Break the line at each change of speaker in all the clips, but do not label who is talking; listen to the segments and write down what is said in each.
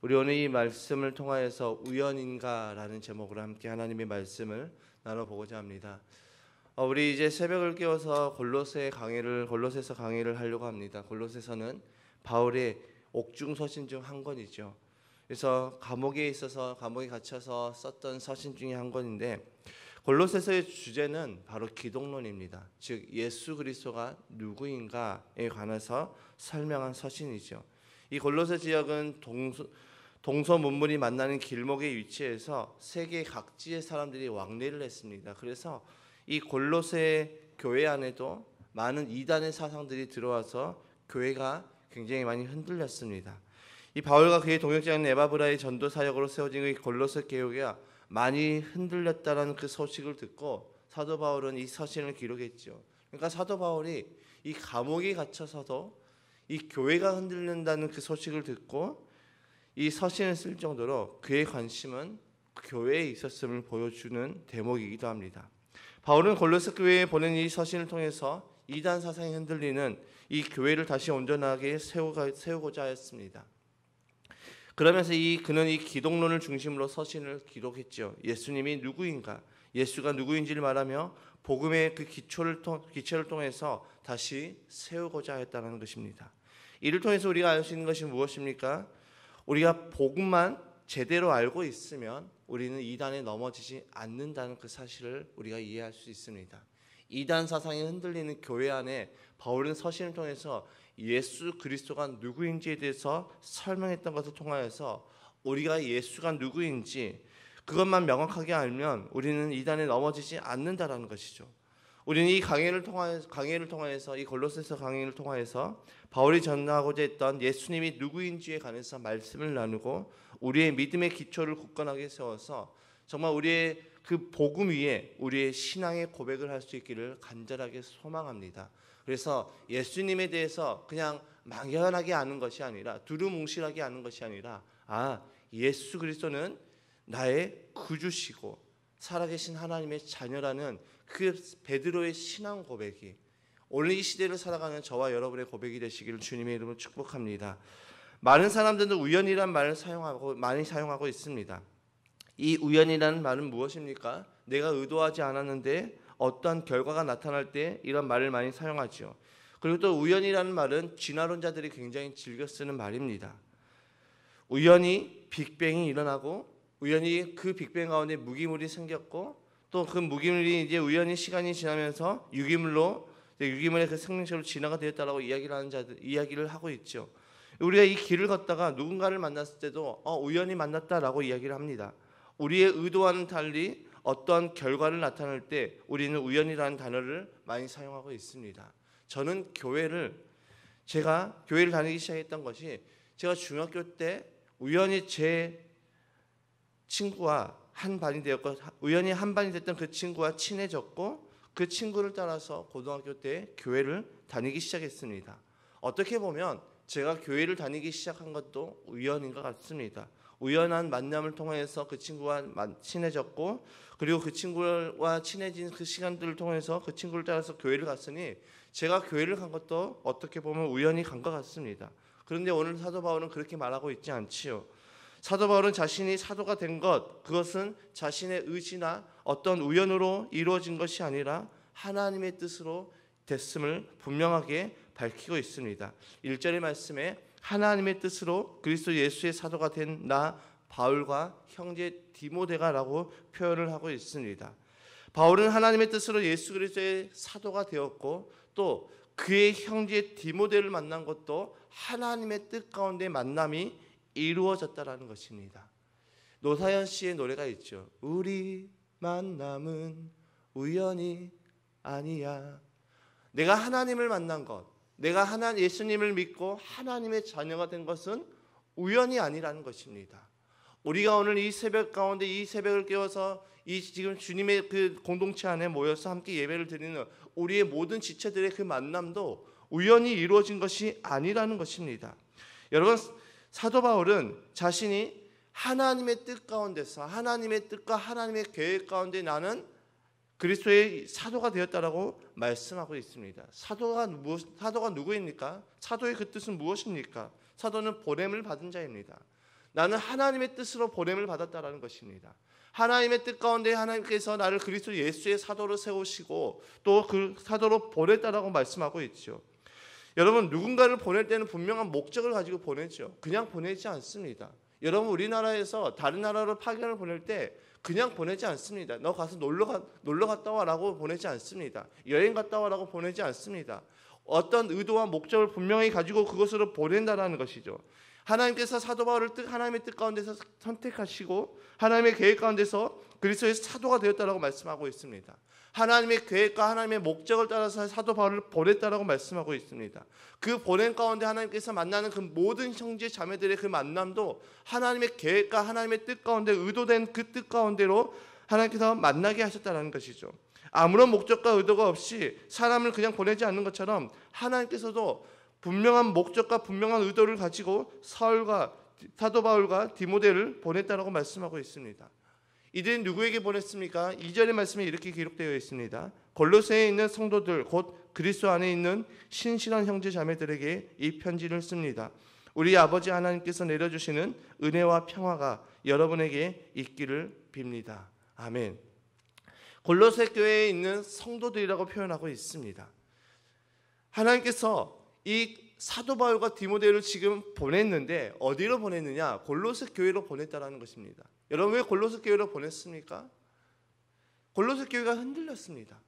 우리 오늘 이 말씀을 통하여서 우연인가라는 제목으로 함께 하나님의 말씀을 나눠보고자 합니다. 우리 이제 새벽을 깨워서 골로새서 강의를 하려고 합니다. 골로새서는 바울의 옥중 서신 중 한 권이죠. 그래서 감옥에 갇혀서 썼던 서신 중에 한 권인데, 골로새서의 주제는 바로 기독론입니다. 즉 예수 그리스도가 누구인가에 관해서 설명한 서신이죠. 이 골로새 지역은 동서문물이 만나는 길목에 위치해서 세계 각지의 사람들이 왕래를 했습니다. 그래서 이 골로새 교회 안에도 많은 이단의 사상들이 들어와서 교회가 굉장히 많이 흔들렸습니다. 이 바울과 그의 동역자인 에바브라의 전도 사역으로 세워진 이 골로새 교회가 많이 흔들렸다는 그 소식을 듣고 사도 바울은 이 서신을 기록했죠. 그러니까 사도 바울이 이 감옥에 갇혀서도 이 교회가 흔들린다는 그 소식을 듣고 이 서신을 쓸 정도로 그의 관심은 교회에 있었음을 보여주는 대목이기도 합니다. 바울은 골로새 교회에 보낸 이 서신을 통해서 이단 사상이 흔들리는 이 교회를 다시 온전하게 세우고자 했습니다. 그러면서 그는 이 기독론을 중심으로 서신을 기록했죠. 예수님이 누구인가, 예수가 누구인지를 말하며 복음의 그 기초를 통해서 다시 세우고자 했다는 것입니다. 이를 통해서 우리가 알 수 있는 것이 무엇입니까? 우리가 복음만 제대로 알고 있으면 우리는 이단에 넘어지지 않는다는 그 사실을 우리가 이해할 수 있습니다. 이단 사상이 흔들리는 교회 안에 바울은 서신을 통해서 예수 그리스도가 누구인지에 대해서 설명했던 것을 통하여서 우리가 예수가 누구인지 그것만 명확하게 알면 우리는 이단에 넘어지지 않는다라는 것이죠. 우리는 이 강의를 통하여서 이 골로새서 강의를 통하여서 바울이 전하고자 했던 예수님이 누구인지에 관해서 말씀을 나누고 우리의 믿음의 기초를 굳건하게 세워서 정말 우리의 그 복음 위에 우리의 신앙의 고백을 할 수 있기를 간절하게 소망합니다. 그래서 예수님에 대해서 그냥 막연하게 아는 것이 아니라 두루뭉실하게 아는 것이 아니라 예수 그리스도는 나의 구주시고 살아계신 하나님의 자녀라는 그 베드로의 신앙 고백이 오늘 이 시대를 살아가는 저와 여러분의 고백이 되시기를 주님의 이름으로 축복합니다. 많은 사람들은 우연이란 말을 많이 사용하고 있습니다. 이 우연이라는 말은 무엇입니까? 내가 의도하지 않았는데 어떠한 결과가 나타날 때 이런 말을 많이 사용하죠. 그리고 또 우연이라는 말은 진화론자들이 굉장히 즐겨 쓰는 말입니다. 우연히 빅뱅이 일어나고 우연히 그 빅뱅 가운데 무기물이 생겼고 또 그 무기물이 이제 우연히 시간이 지나면서 유기물의 그 생명체로 진화가 되었다라고 이야기를 하고 있죠. 우리가 이 길을 걷다가 누군가를 만났을 때도 우연히 만났다라고 이야기를 합니다. 우리의 의도와는 달리 어떤 결과를 나타낼 때 우리는 우연이라는 단어를 많이 사용하고 있습니다. 저는 제가 교회를 다니기 시작했던 것이 제가 중학교 때 우연히 제 친구와 한 반이 되었고 우연히 한 반이 됐던 그 친구와 친해졌고 그 친구를 따라서 고등학교 때 교회를 다니기 시작했습니다. 어떻게 보면 제가 교회를 다니기 시작한 것도 우연인 것 같습니다. 우연한 만남을 통해서 그 친구와 친해졌고 그리고 그 친구와 친해진 그 시간들을 통해서 그 친구를 따라서 교회를 갔으니 제가 교회를 간 것도 어떻게 보면 우연히 간 것 같습니다. 그런데 오늘 사도 바울은 그렇게 말하고 있지 않지요. 사도 바울은 자신이 사도가 된 그것은 자신의 의지나 어떤 우연으로 이루어진 것이 아니라 하나님의 뜻으로 됐음을 분명하게 밝히고 있습니다. 1절의 말씀에 하나님의 뜻으로 그리스도 예수의 사도가 된 나 바울과 형제 디모데가라고 표현을 하고 있습니다. 바울은 하나님의 뜻으로 예수 그리스도의 사도가 되었고 또 그의 형제 디모데를 만난 것도 하나님의 뜻 가운데 만남이 이루어졌다라는 것입니다. 노사연 씨의 노래가 있죠. 우리 만남은 우연이 아니야. 내가 하나님을 만난 것, 내가 예수님을 믿고 하나님의 자녀가 된 것은 우연이 아니라는 것입니다. 우리가 오늘 이 새벽 가운데 이 새벽을 깨워서 지금 주님의 그 공동체 안에 모여서 함께 예배를 드리는 우리의 모든 지체들의 그 만남도 우연히 이루어진 것이 아니라는 것입니다. 여러분, 사도 바울은 자신이 하나님의 뜻 가운데서 하나님의 뜻과 하나님의 계획 가운데 나는 그리스도의 사도가 되었다라고 말씀하고 있습니다. 사도가 누구입니까? 사도의 그 뜻은 무엇입니까? 사도는 보냄을 받은 자입니다. 나는 하나님의 뜻으로 보냄을 받았다라는 것입니다. 하나님의 뜻 가운데 하나님께서 나를 그리스도 예수의 사도로 세우시고 또 그 사도로 보냈다라고 말씀하고 있죠. 여러분, 누군가를 보낼 때는 분명한 목적을 가지고 보내죠. 그냥 보내지 않습니다. 여러분, 우리나라에서 다른 나라로 파견을 보낼 때 그냥 보내지 않습니다. 너 가서 놀러 갔다 와라고 보내지 않습니다. 여행 갔다 와라고 보내지 않습니다. 어떤 의도와 목적을 분명히 가지고 그것으로 보낸다라는 것이죠. 하나님께서 사도 바울을 하나님의 뜻 가운데서 선택하시고 하나님의 계획 가운데서 그리스도의 사도가 되었다라고 말씀하고 있습니다. 하나님의 계획과 하나님의 목적을 따라서 사도 바울을 보냈다라고 말씀하고 있습니다. 그 보낸 가운데 하나님께서 만나는 그 모든 형제 자매들의 그 만남도 하나님의 계획과 하나님의 뜻 가운데 의도된 그 뜻 가운데로 하나님께서 만나게 하셨다는 것이죠. 아무런 목적과 의도가 없이 사람을 그냥 보내지 않는 것처럼 하나님께서도 분명한 목적과 분명한 의도를 가지고 사도 바울과 디모데를 보냈다라고 말씀하고 있습니다. 이들이 누구에게 보냈습니까? 2절의 말씀에 이렇게 기록되어 있습니다. 골로새에 있는 성도들 곧 그리스도 안에 있는 신실한 형제 자매들에게 이 편지를 씁니다. 우리 아버지 하나님께서 내려주시는 은혜와 평화가 여러분에게 있기를 빕니다. 아멘. 골로새 교회에 있는 성도들이라고 표현하고 있습니다. 하나님께서 이 사도 바울과 디모데를 지금 보냈는데 어디로 보냈느냐? 골로새 교회로 보냈다라는 것입니다. 여러분, 왜 골로새 교회로 보냈습니까? 골로새 교회가 흔들렸습니다.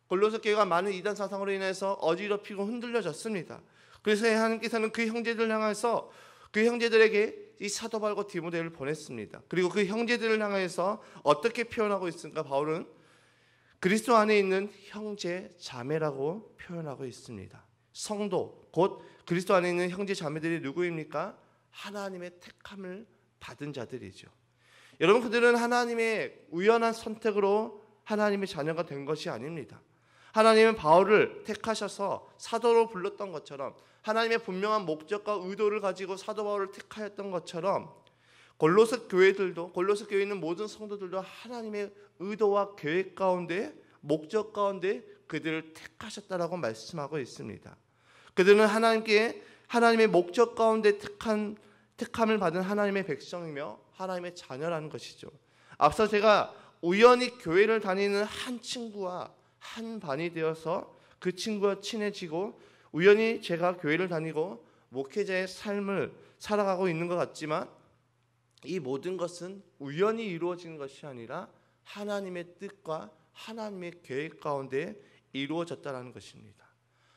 골로새 교회가 많은 이단 사상으로 인해서 어지럽히고 흔들려졌습니다. 그래서 하나님께서는 그 형제들을 향해서 그 형제들에게 이 사도 바울과 디모데를 보냈습니다. 그리고 그 형제들을 향해서 어떻게 표현하고 있습니까? 바울은 그리스도 안에 있는 형제 자매라고 표현하고 있습니다. 성도 곧 그리스도 안에 있는 형제 자매들이 누구입니까? 하나님의 택함을 받은 자들이죠. 여러분, 그들은 하나님의 우연한 선택으로 하나님의 자녀가 된 것이 아닙니다. 하나님은 바울을 택하셔서 사도로 불렀던 것처럼 하나님의 분명한 목적과 의도를 가지고 사도 바울을 택하였던 것처럼 골로새 교회들도, 골로새 교회에 있는 모든 성도들도 하나님의 의도와 계획 가운데, 목적 가운데 그들을 택하셨다라고 말씀하고 있습니다. 그들은 하나님의 목적 가운데 택함을 받은 하나님의 백성이며 하나님의 자녀라는 것이죠. 앞서 제가 우연히 교회를 다니는 한 친구와 한 반이 되어서 그 친구와 친해지고 우연히 제가 교회를 다니고 목회자의 삶을 살아가고 있는 것 같지만 이 모든 것은 우연히 이루어진 것이 아니라 하나님의 뜻과 하나님의 계획 가운데 이루어졌다는 것입니다.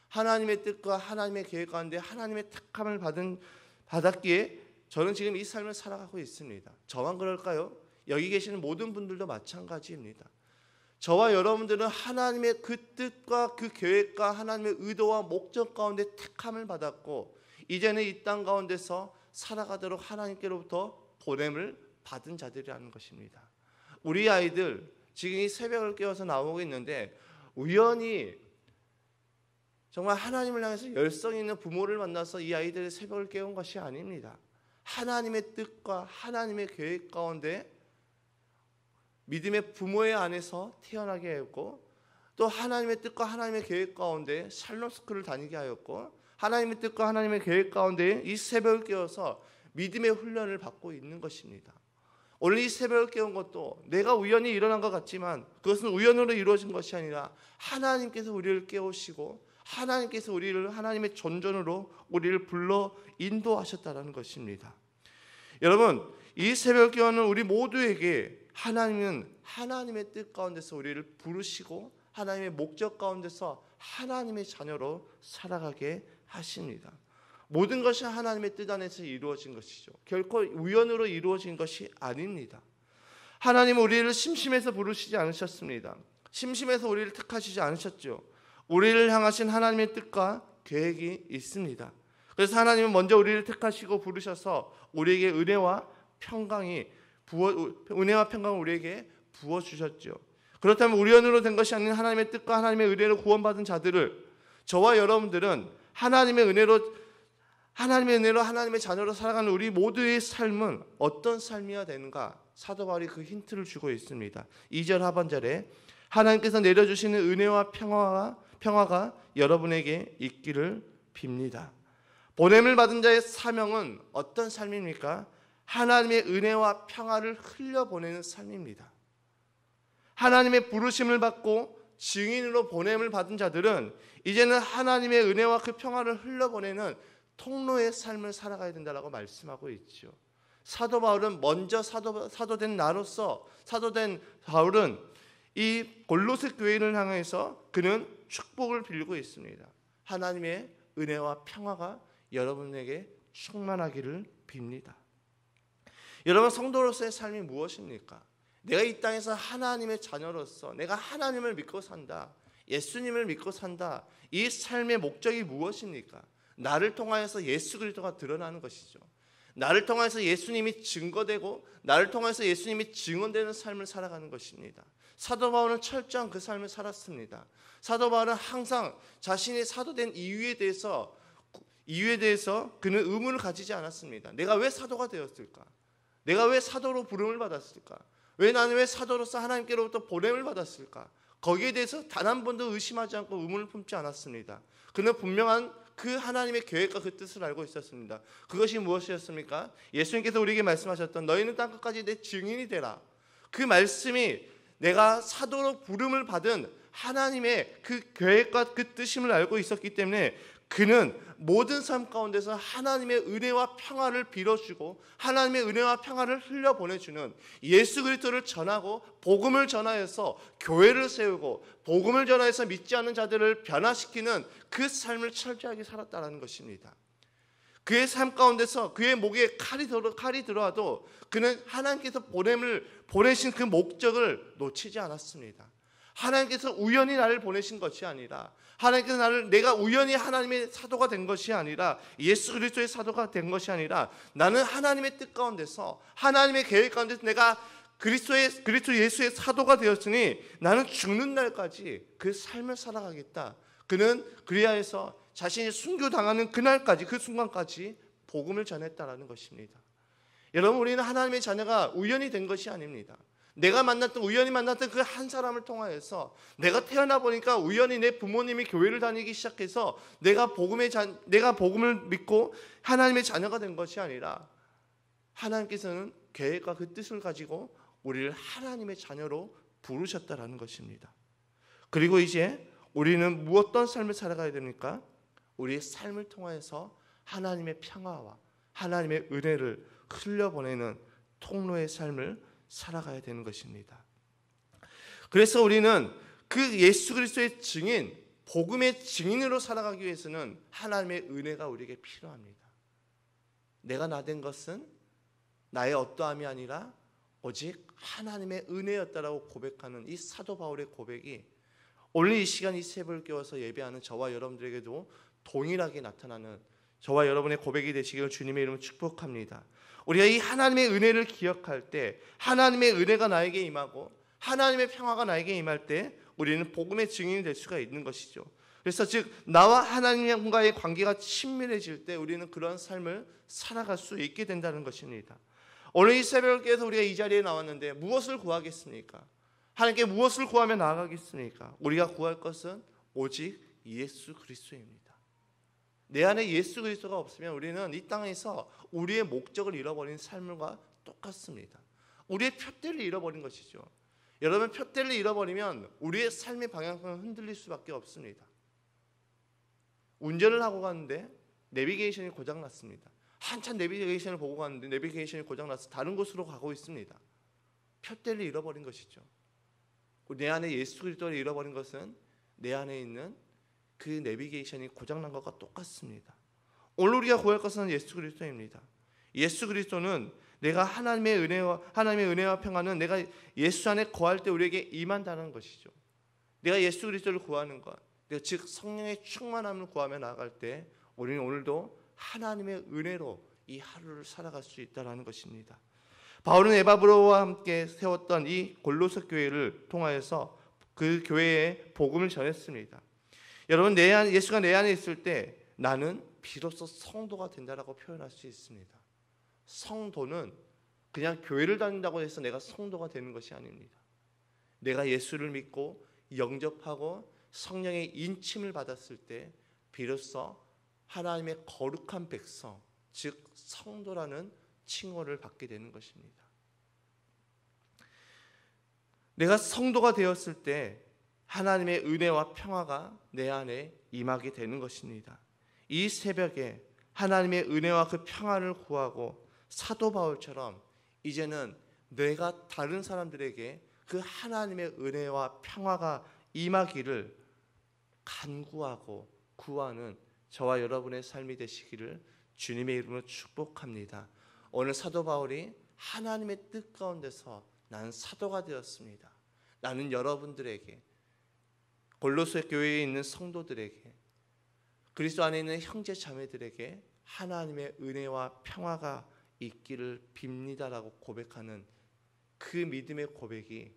하나님의 뜻과 하나님의 계획 가운데 하나님의 택함을 받았기에 저는 지금 이 삶을 살아가고 있습니다. 저만 그럴까요? 여기 계시는 모든 분들도 마찬가지입니다. 저와 여러분들은 하나님의 그 뜻과 그 계획과 하나님의 의도와 목적 가운데 택함을 받았고 이제는 이 땅 가운데서 살아가도록 하나님께로부터 보냄을 받은 자들이라는 것입니다. 우리 아이들 지금 이 새벽을 깨워서 나오고 있는데 우연히 정말 하나님을 향해서 열성 있는 부모를 만나서 이 아이들의 새벽을 깨운 것이 아닙니다. 하나님의 뜻과 하나님의 계획 가운데 믿음의 부모의 안에서 태어나게 하였고 또 하나님의 뜻과 하나님의 계획 가운데 샬롬스쿨을 다니게 하였고 하나님의 뜻과 하나님의 계획 가운데 이 새벽을 깨워서 믿음의 훈련을 받고 있는 것입니다. 오늘 이 새벽을 깨운 것도 내가 우연히 일어난 것 같지만 그것은 우연으로 이루어진 것이 아니라 하나님께서 우리를 깨우시고 하나님께서 우리를 하나님의 존전으로 우리를 불러 인도하셨다는 것입니다. 여러분, 이 새벽을 깨우는 우리 모두에게 하나님은 하나님의 뜻 가운데서 우리를 부르시고 하나님의 목적 가운데서 하나님의 자녀로 살아가게 하십니다. 모든 것이 하나님의 뜻 안에서 이루어진 것이죠. 결코 우연으로 이루어진 것이 아닙니다. 하나님은 우리를 심심해서 부르시지 않으셨습니다. 심심해서 우리를 택하시지 않으셨죠. 우리를 향하신 하나님의 뜻과 계획이 있습니다. 그래서 하나님은 먼저 우리를 택하시고 부르셔서 우리에게 은혜와 평강을 우리에게 부어 주셨죠. 그렇다면 우연으로 된 것이 아닌 하나님의 뜻과 하나님의 은혜로 구원받은 자들을 저와 여러분들은 하나님의 은혜로 하나님의 자녀로 살아가는 우리 모두의 삶은 어떤 삶이어야 되는가? 사도 바울이 그 힌트를 주고 있습니다. 2절 하반절에 하나님께서 내려주시는 은혜와 평화가 여러분에게 있기를 빕니다. 보냄을 받은 자의 사명은 어떤 삶입니까? 하나님의 은혜와 평화를 흘려보내는 삶입니다. 하나님의 부르심을 받고 증인으로 보냄을 받은 자들은 이제는 하나님의 은혜와 그 평화를 흘려보내는 통로의 삶을 살아가야 된다라고 말씀하고 있죠. 사도 바울은 먼저 사도된 나로서 사도된 바울은 이 골로새 교회를 향해서 그는 축복을 빌고 있습니다. 하나님의 은혜와 평화가 여러분에게 충만하기를 빕니다. 여러분, 성도로서의 삶이 무엇입니까? 내가 이 땅에서 하나님의 자녀로서 내가 하나님을 믿고 산다, 예수님을 믿고 산다. 이 삶의 목적이 무엇입니까? 나를 통하여서 예수 그리스도가 드러나는 것이죠. 나를 통해서 예수님이 증거되고 나를 통해서 예수님이 증언되는 삶을 살아가는 것입니다. 사도 바울은 철저한 그 삶을 살았습니다. 사도 바울은 항상 자신이 사도된 이유에 대해서 그는 의문을 가지지 않았습니다. 내가 왜 사도가 되었을까? 내가 왜 사도로 부름을 받았을까? 나는 왜 사도로서 하나님께로부터 보냄을 받았을까? 거기에 대해서 단 한 번도 의심하지 않고 의문을 품지 않았습니다. 그는 분명한 그 하나님의 계획과 그 뜻을 알고 있었습니다. 그것이 무엇이었습니까? 예수님께서 우리에게 말씀하셨던 너희는 땅끝까지 내 증인이 되라. 그 말씀이 내가 사도로 부름을 받은 하나님의 그 계획과 그 뜻임을 알고 있었기 때문에 그는 모든 삶 가운데서 하나님의 은혜와 평화를 빌어주고 하나님의 은혜와 평화를 흘려보내주는 예수 그리스도를 전하고 복음을 전하여서 교회를 세우고 복음을 전하여서 믿지 않는 자들을 변화시키는 그 삶을 철저하게 살았다는 것입니다. 그의 삶 가운데서 그의 목에 칼이 들어와도 그는 하나님께서 보내신 그 목적을 놓치지 않았습니다. 하나님께서 우연히 나를 보내신 것이 아니라 하나님께서 내가 우연히 하나님의 사도가 된 것이 아니라 예수 그리스도의 사도가 된 것이 아니라 나는 하나님의 뜻 가운데서 하나님의 계획 가운데서 내가 그리스도 예수의 사도가 되었으니 나는 죽는 날까지 그 삶을 살아가겠다. 그는 그리하여서 자신이 순교당하는 그날까지 그 순간까지 복음을 전했다라는 것입니다. 여러분, 우리는 하나님의 자녀가 우연히 된 것이 아닙니다. 내가 우연히 만났던 그 한 사람을 통하여서 내가 태어나 보니까 우연히 내 부모님이 교회를 다니기 시작해서 내가 복음을 믿고 하나님의 자녀가 된 것이 아니라 하나님께서는 계획과 그 뜻을 가지고 우리를 하나님의 자녀로 부르셨다라는 것입니다. 그리고 이제 우리는 어떤 삶을 살아가야 됩니까? 우리의 삶을 통하여서 하나님의 평화와 하나님의 은혜를 흘려보내는 통로의 삶을 살아가야 되는 것입니다. 그래서 우리는 그 예수 그리스도의 증인, 복음의 증인으로 살아가기 위해서는 하나님의 은혜가 우리에게 필요합니다. 내가 나된 것은 나의 어떠함이 아니라 오직 하나님의 은혜였다라고 고백하는 이 사도 바울의 고백이 오늘 이 시간 이 새벽을 깨워서 예배하는 저와 여러분들에게도 동일하게 나타나는 저와 여러분의 고백이 되시기를 주님의 이름으로 축복합니다. 우리가 이 하나님의 은혜를 기억할 때 하나님의 은혜가 나에게 임하고 하나님의 평화가 나에게 임할 때 우리는 복음의 증인이 될 수가 있는 것이죠. 그래서 즉 나와 하나님과의 관계가 친밀해질 때 우리는 그런 삶을 살아갈 수 있게 된다는 것입니다. 오늘 이 새벽을 깨서 우리가 이 자리에 나왔는데 무엇을 구하겠습니까? 하나님께 무엇을 구하며 나아가겠습니까? 우리가 구할 것은 오직 예수 그리스도입니다. 내 안에 예수 그리스도가 없으면 우리는 이 땅에서 우리의 목적을 잃어버린 삶과 똑같습니다. 우리의 푯대를 잃어버린 것이죠. 여러분, 푯대를 잃어버리면 우리의 삶의 방향성은 흔들릴 수밖에 없습니다. 운전을 하고 가는데 내비게이션이 고장났습니다. 한참 내비게이션을 보고 가는데 내비게이션이 고장나서 다른 곳으로 가고 있습니다. 푯대를 잃어버린 것이죠. 내 안에 예수 그리스도를 잃어버린 것은 내 안에 있는 그 내비게이션이 고장난 것과 똑같습니다. 오늘 우리가 구할 것은 예수 그리스도입니다. 예수 그리스도는 내가 하나님의 은혜와 평화는 내가 예수 안에 거할 때 우리에게 임한다는 것이죠. 내가 예수 그리스도를 구하는 것, 즉 성령의 충만함을 구하며 나아갈 때 우리는 오늘도 하나님의 은혜로 이 하루를 살아갈 수 있다는 것입니다. 바울은 에바브로와 함께 세웠던 이 골로새 교회를 통하여서 그 교회에 복음을 전했습니다. 여러분, 예수가 내 안에 있을 때 나는 비로소 성도가 된다라고 표현할 수 있습니다. 성도는 그냥 교회를 다닌다고 해서 내가 성도가 되는 것이 아닙니다. 내가 예수를 믿고 영접하고 성령의 인침을 받았을 때 비로소 하나님의 거룩한 백성, 즉 성도라는 칭호를 받게 되는 것입니다. 내가 성도가 되었을 때 하나님의 은혜와 평화가 내 안에 임하게 되는 것입니다. 이 새벽에 하나님의 은혜와 그 평화를 구하고 사도 바울처럼 이제는 내가 다른 사람들에게 그 하나님의 은혜와 평화가 임하기를 간구하고 구하는 저와 여러분의 삶이 되시기를 주님의 이름으로 축복합니다. 오늘 사도 바울이 하나님의 뜻 가운데서 나는 사도가 되었습니다. 나는 여러분들에게, 골로새 교회에 있는 성도들에게, 그리스도 안에 있는 형제 자매들에게 하나님의 은혜와 평화가 있기를 빕니다라고 고백하는 그 믿음의 고백이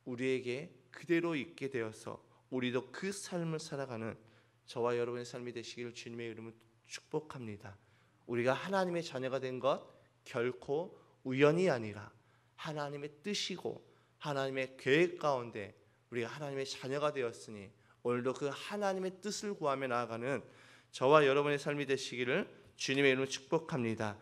우리에게 그대로 있게 되어서 우리도 그 삶을 살아가는 저와 여러분의 삶이 되시기를 주님의 이름으로 축복합니다. 우리가 하나님의 자녀가 된 것 결코 우연이 아니라 하나님의 뜻이고 하나님의 계획 가운데 우리가 하나님의 자녀가 되었으니 오늘도 그 하나님의 뜻을 구하며 나아가는 저와 여러분의 삶이 되시기를 주님의 이름으로 축복합니다.